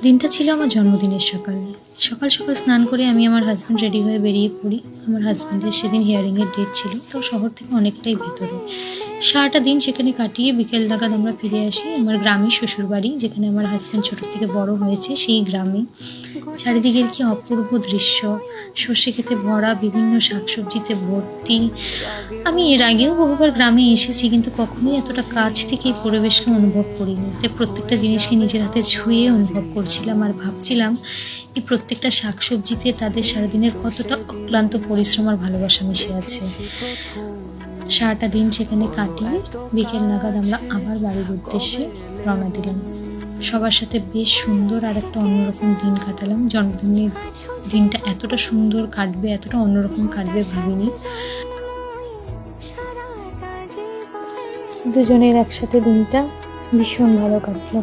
দিনটা ছিল আমার জন্মদিনের সকাল। সকাল সকাল স্নান করে আমি আমার হাজব্যান্ড রেডি হয়ে বেরিয়ে পড়ি। আমার হাজব্যান্ডের সেদিন হিয়ারিংয়ের ডেট ছিল, তো শহর থেকে অনেকটাই ভেতরে। সারাটা দিন সেখানে কাটিয়ে বিকেল নাগাদ আমরা ফিরে আসি আমার গ্রামে, শ্বশুরবাড়ি, যেখানে আমার হাজব্যান্ড ছোটো থেকে বড় হয়েছে, সেই গ্রামে। চারিদিকের কি অপূর্ব দৃশ্য, সর্ষে খেতে ভরা, বিভিন্ন শাকসবজিতে ভর্তি। আমি এর আগেও বহুবার গ্রামে এসেছি, কিন্তু কখনোই এতটা কাছ থেকে এই পরিবেশকে অনুভব করিনি। তাই প্রত্যেকটা জিনিসকে নিজের হাতে ছুঁয়ে অনুভব করছিলাম আর ভাবছিলাম এই প্রত্যেকটা শাকসবজিতে তাদের সারাদিনের কতটা অক্লান্ত পরিশ্রম আর ভালোবাসা মিশে আছে। সারাটা দিন সেখানে কাটিয়ে বিকেল নাগাদ আমরা আবার বাড়ির উদ্দেশ্যে রওনা দিলাম। সবার সাথে বেশ সুন্দর আর একটা অন্যরকম দিন কাটালাম। জন্মদিনের দিনটা এতটা সুন্দর কাটবে, এতটা অন্যরকম কাটবে ভাবিনি। দুজনের একসাথে দিনটা ভীষণ ভালো কাটলো।